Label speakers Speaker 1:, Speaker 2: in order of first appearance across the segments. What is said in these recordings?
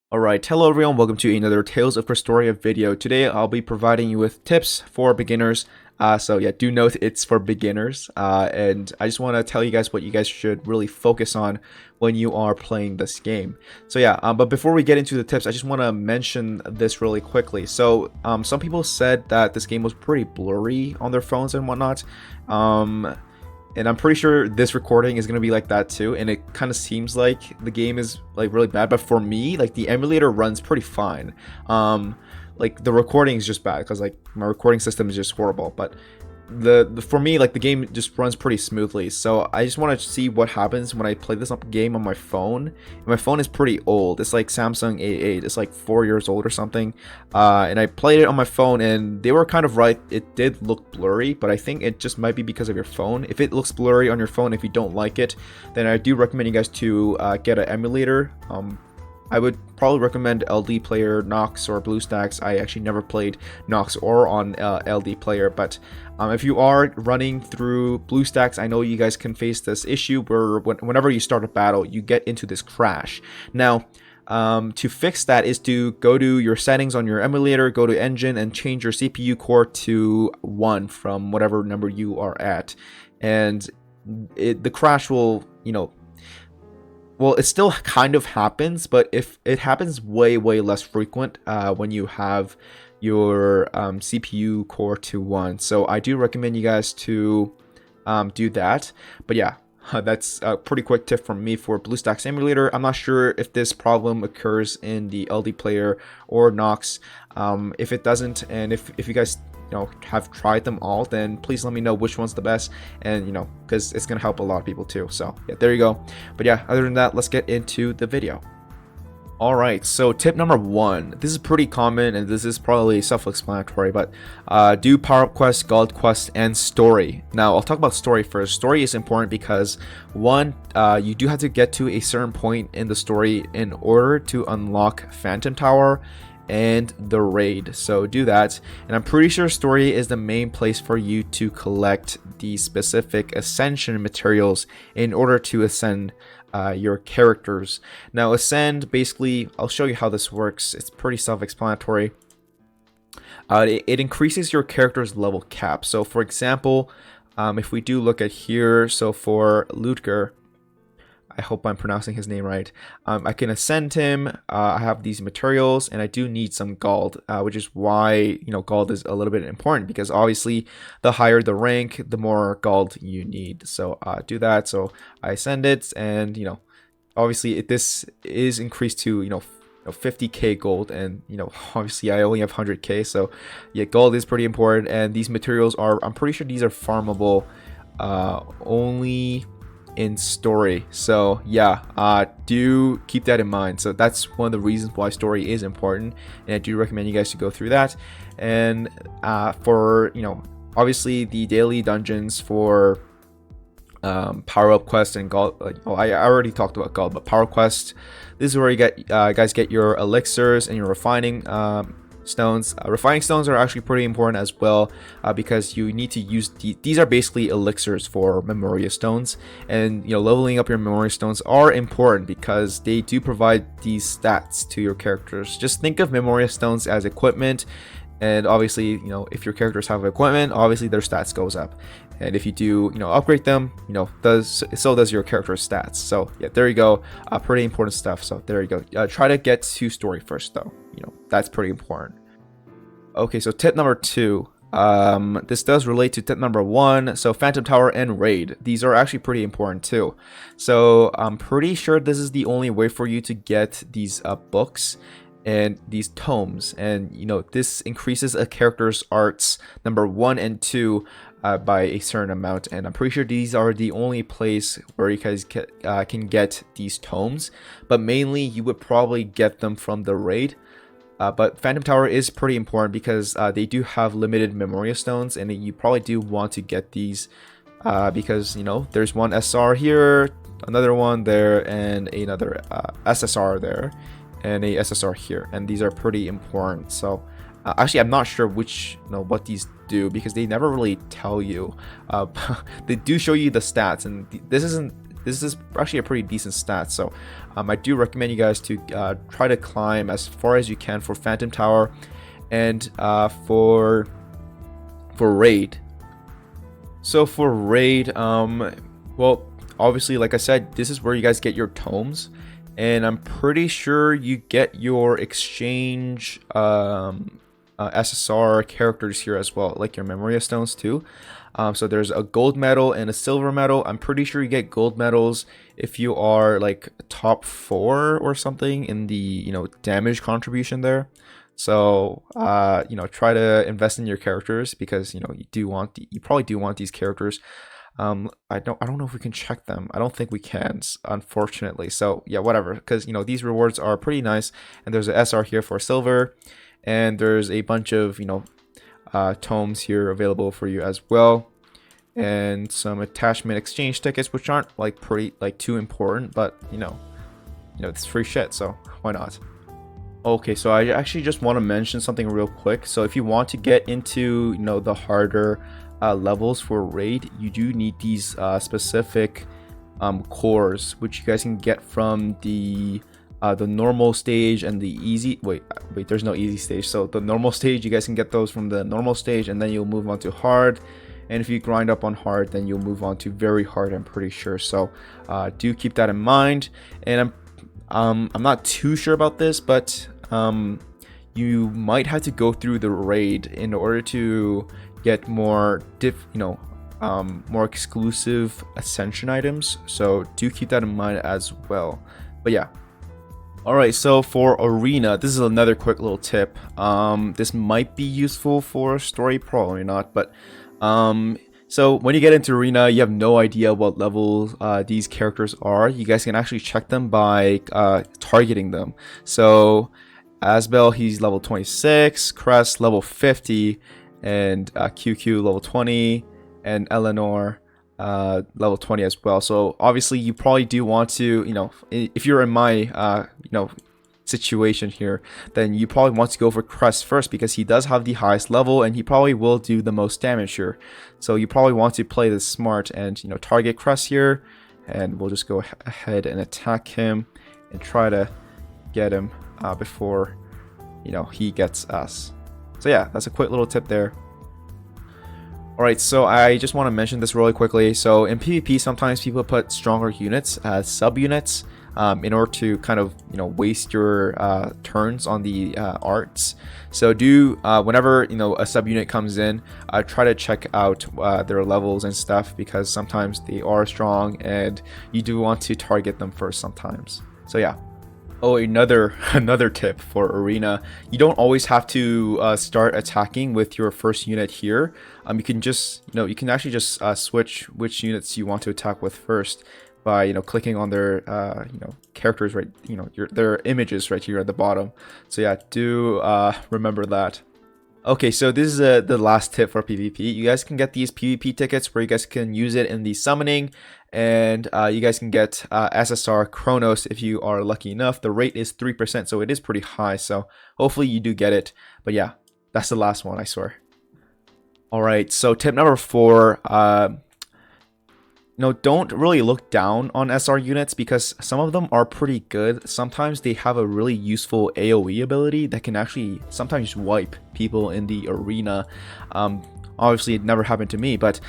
Speaker 1: Alright, hello everyone, welcome to another Tales of Crestoria video. Today I'll be providing you with tips for beginners. So yeah, do note it's for beginners. And I just want to tell you guys what you guys should really focus on when you are playing this game. So yeah, but before we get into the tips, I just want to mention this really quickly. So some people said that this game was pretty blurry on their phones and whatnot. And I'm pretty sure this recording is going to be like that too, and it kind of seems like the game is like really bad, but for me, like the emulator runs pretty fine. Like the recording is just bad because like my recording system is just horrible, but the for me, like the game just runs pretty smoothly. So I just want to see what happens when I play this game on my phone. And my phone is pretty old. It's like Samsung A8. It's like 4 years old or something. And I played it on my phone, and they were kind of right. It did look blurry, but I think it just might be because of your phone. If it looks blurry on your phone, if you don't like it, then I do recommend you guys to get an emulator. I would probably recommend LD Player, Nox, or Bluestacks. I actually never played Nox or on LD Player, but if you are running through Bluestacks, I know you guys can face this issue where whenever you start a battle, you get into this crash. Now, to fix that is to go to your settings on your emulator, go to engine, and change your CPU core to 1 from whatever number you are at. And the crash will, well, it still kind of happens, but if it happens way less frequent when you have your CPU core to 1. So I do recommend you guys to do that. But yeah, that's a pretty quick tip from me for Bluestacks emulator. I'm not sure if this problem occurs in the LD player or Nox. If it doesn't, and if you guys have tried them all, then please let me know which one's the best, and because it's gonna help a lot of people too. So yeah, there you go. But yeah, other than that, let's get into the video. Alright, so tip number 1. This is pretty common, and this is probably self-explanatory, but do power-up quests, gold quests, and story. Now, I'll talk about story first. Story is important because, one, you do have to get to a certain point in the story in order to unlock Phantom Tower and the raid. So do that, and I'm pretty sure story is the main place for you to collect the specific ascension materials in order to ascend your characters. Now ascend, basically, I'll show you how this works. It's pretty self-explanatory. It increases your character's level cap. So for example, if we do look at here, so for Ludger, I hope I'm pronouncing his name right. I can ascend him. I have these materials, and I do need some gold, which is why gold is a little bit important, because obviously the higher the rank, the more gold you need. So do that. So I ascend it, and obviously this is increased to 50k gold, and obviously I only have 100k. So yeah, gold is pretty important, and these materials are, I'm pretty sure these are farmable only in story. So yeah, do keep that in mind. So that's one of the reasons why story is important, and I do recommend you guys to go through that. And for obviously the daily dungeons for power-up quest and gold, I already talked about gold, but power quest, this is where you get guys get your elixirs and your refining stones. Refining stones are actually pretty important as well, because you need to use these are basically elixirs for memoria stones, and leveling up your memoria stones are important because they do provide these stats to your characters. Just think of memoria stones as equipment, and obviously if your characters have equipment, obviously their stats goes up, and if you do upgrade them, so does your character's stats. So yeah, there you go. Pretty important stuff. So there you go. Try to get to story first though. That's pretty important. Okay, so tip number 2. This does relate to tip number 1. So Phantom Tower and raid, these are actually pretty important too. So I'm pretty sure this is the only way for you to get these books and these tomes, and this increases a character's arts number 1 and 2 by a certain amount, and I'm pretty sure these are the only place where you guys can get these tomes, but mainly you would probably get them from the raid. But Phantom Tower is pretty important because they do have limited memoria stones, and you probably do want to get these because there's one SR here, another one there, and another SSR there, and a SSR here, and these are pretty important. So actually, I'm not sure which what these do, because they never really tell you. They do show you the stats, and this this is actually a pretty decent stat. So I do recommend you guys to try to climb as far as you can for Phantom Tower, and for raid. So for raid, well, obviously, like I said, this is where you guys get your tomes, and I'm pretty sure you get your exchange SSR characters here as well, like your Memoria stones too. So there's a gold medal and a silver medal. I'm pretty sure you get gold medals if you are like top 4 or something in the damage contribution there. So try to invest in your characters, because you probably do want these characters. I don't know if we can check them. I don't think we can, unfortunately. So yeah, whatever, because these rewards are pretty nice, and there's an SR here for silver, and there's a bunch of tomes here available for you as well, and some attachment exchange tickets, which aren't too important, but it's free shit, so why not? Okay, so I actually just want to mention something real quick. So if you want to get into the harder levels for raid, you do need these specific cores, which you guys can get from the normal stage and the easy. Wait, there's no easy stage. So the normal stage, you guys can get those from the normal stage, and then you'll move on to hard. And if you grind up on hard, then you'll move on to very hard, I'm pretty sure. So do keep that in mind. And I'm not too sure about this, but you might have to go through the raid in order to get more more exclusive ascension items. So do keep that in mind as well. But yeah. Alright, so for arena, this is another quick little tip. This might be useful for story, probably not, but so when you get into arena, you have no idea what level these characters are. You guys can actually check them by targeting them. So Asbel, he's level 26, Crest level 50, and QQ level 20, and Eleanor level 20 as well. So obviously you probably do want to, if you're in my situation here, then you probably want to go for Crest first, because he does have the highest level and he probably will do the most damage here. So you probably want to play this smart and target Crest here, and we'll just go ahead and attack him and try to get him before he gets us. So yeah, that's a quick little tip there. Alright, so I just want to mention this really quickly. So in PvP, sometimes people put stronger units as sub-units in order to kind of waste your turns on the arts. So do whenever a sub-unit comes in, try to check out their levels and stuff, because sometimes they are strong and you do want to target them first sometimes. So yeah. Oh, another tip for arena: you don't always have to start attacking with your first unit here. You can just you can actually just switch which units you want to attack with first by clicking on their characters right, their images right here at the bottom. So yeah, do remember that. Okay, so this is the last tip for PvP. You guys can get these PvP tickets where you guys can use it in the summoning, and you guys can get SSR Chronos if you are lucky enough. The rate is 3%, so it is pretty high, so hopefully you do get it. But yeah, that's the last one, I swear. Alright, so tip number 4, don't really look down on SR units, because some of them are pretty good. Sometimes they have a really useful AoE ability that can actually sometimes wipe people in the arena. Obviously it never happened to me, but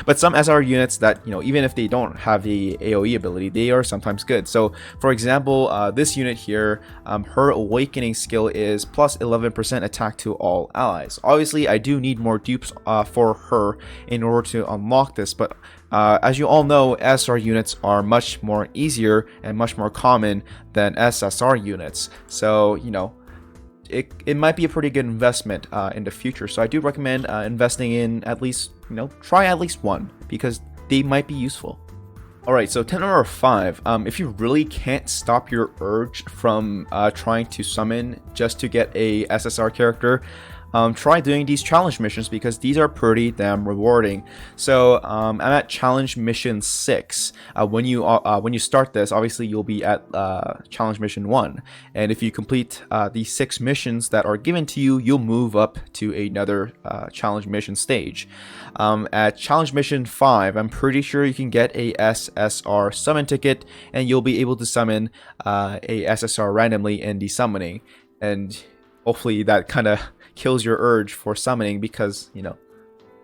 Speaker 1: but some SR units that even if they don't have the AoE ability, they are sometimes good. So for example, this unit here, her awakening skill is plus 11% attack to all allies. Obviously I do need more dupes for her in order to unlock this, but as you all know, SR units are much more easier and much more common than SSR units. So it might be a pretty good investment in the future. So I do recommend investing in at least, try at least one, because they might be useful. Alright, so tip number 5, if you really can't stop your urge from trying to summon just to get a SSR character, try doing these challenge missions because these are pretty damn rewarding. So I'm at challenge mission 6. When you start this, obviously you'll be at challenge mission 1, and if you complete these 6 missions that are given to you, you'll move up to another challenge mission stage. At challenge mission 5, I'm pretty sure you can get a SSR summon ticket, and you'll be able to summon a SSR randomly in the summoning, and hopefully that kind of kills your urge for summoning because, you know,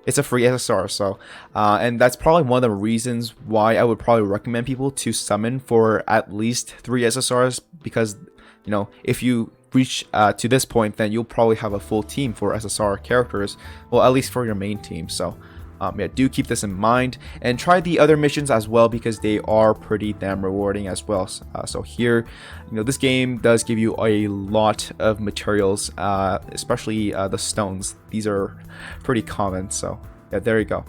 Speaker 1: it's a free SSR. So and that's probably one of the reasons why I would probably recommend people to summon for at least 3 SSRs, because, you know, if you reach to this point, then you'll probably have a full team for SSR characters, well, at least for your main team. So yeah, do keep this in mind and try the other missions as well, because they are pretty damn rewarding as well. So here, you know, this game does give you a lot of materials, especially the stones. These are pretty common. So yeah, there you go.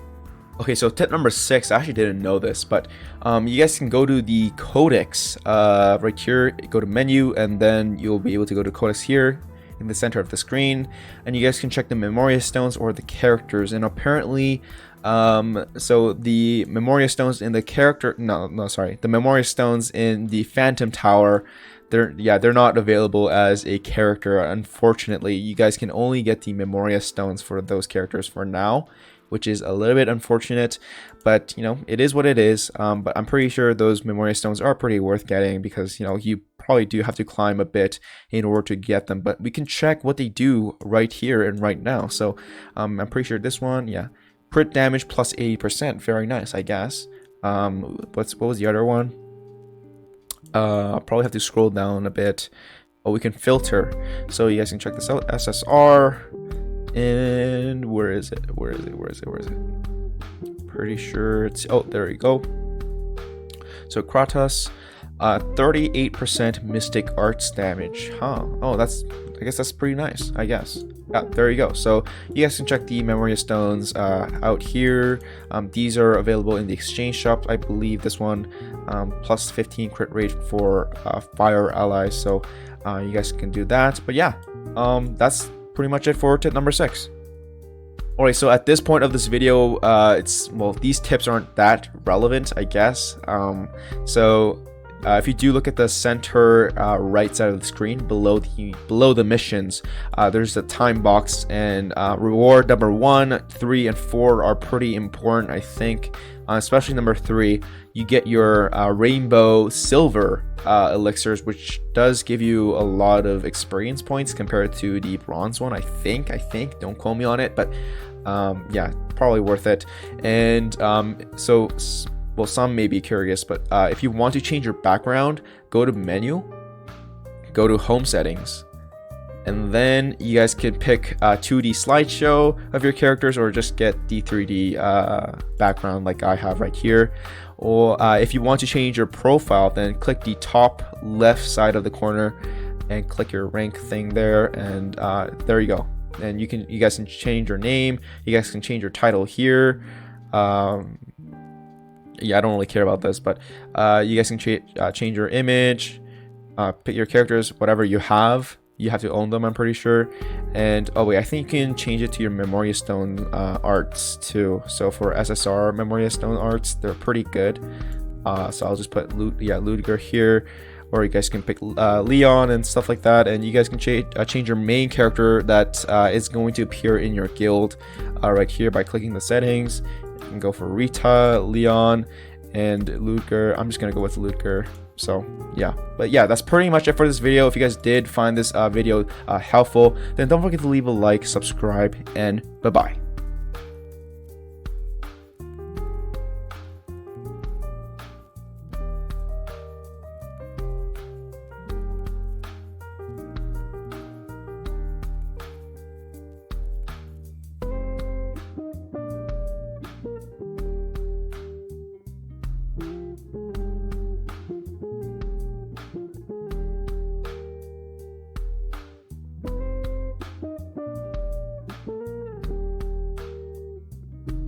Speaker 1: Okay, so tip number 6, I actually didn't know this, but you guys can go to the codex right here, go to menu, and then you'll be able to go to codex here in the center of the screen, and you guys can check the Memoria stones or the characters. And apparently so the Memoria stones in the the Memoria stones in the Phantom Tower, they're not available as a character, unfortunately. You guys can only get the Memoria stones for those characters for now, which is a little bit unfortunate, but you know, it is what it is. But I'm pretty sure those Memoria stones are pretty worth getting, because, you know, you probably do have to climb a bit in order to get them, but we can check what they do right here and right now. So I'm pretty sure this one, yeah, crit damage plus 80%, very nice, I guess. What was the other one? I'll probably have to scroll down a bit. Oh, we can filter, so you guys can check this out. SSR, and where is it? Pretty sure it's, oh, there you go. So Kratos, 38% Mystic Arts damage. Oh, I guess that's pretty nice, I guess. Yeah, there you go. So you guys can check the Memoria stones out here. These are available in the exchange shop. I believe this one plus 15 crit rate for fire allies. So you guys can do that. But yeah, that's pretty much it for tip number 6. Alright, so at this point of this video, these tips aren't that relevant, I guess. If you do look at the center right side of the screen below the missions, there's a time box, and reward number 1, 3, and 4 are pretty important, I think. Especially number 3, you get your rainbow silver elixirs, which does give you a lot of experience points compared to the bronze one. I think. Don't quote me on it, but yeah, probably worth it. And well, some may be curious, but if you want to change your background, go to menu, go to home settings, and then you guys can pick 2D slideshow of your characters, or just get the 3D background like I have right here. Or if you want to change your profile, then click the top left side of the corner and click your rank thing there, and there you go. And you guys can change your name, you guys can change your title here. Yeah, I don't really care about this, but you guys can change your image, pick your characters, whatever you have to own them, I'm pretty sure. And oh wait, I think you can change it to your Memoria Stone arts too. So for SSR Memoria Stone arts, they're pretty good. So I'll just put Ludger here, or you guys can pick Leon and stuff like that. And you guys can change your main character that is going to appear in your guild right here by clicking the settings. You can go for Rita, Leon, and Ludger. I'm just gonna go with Ludger. So yeah, but yeah, that's pretty much it for this video. If you guys did find this video helpful, then don't forget to leave a like, subscribe, and bye bye.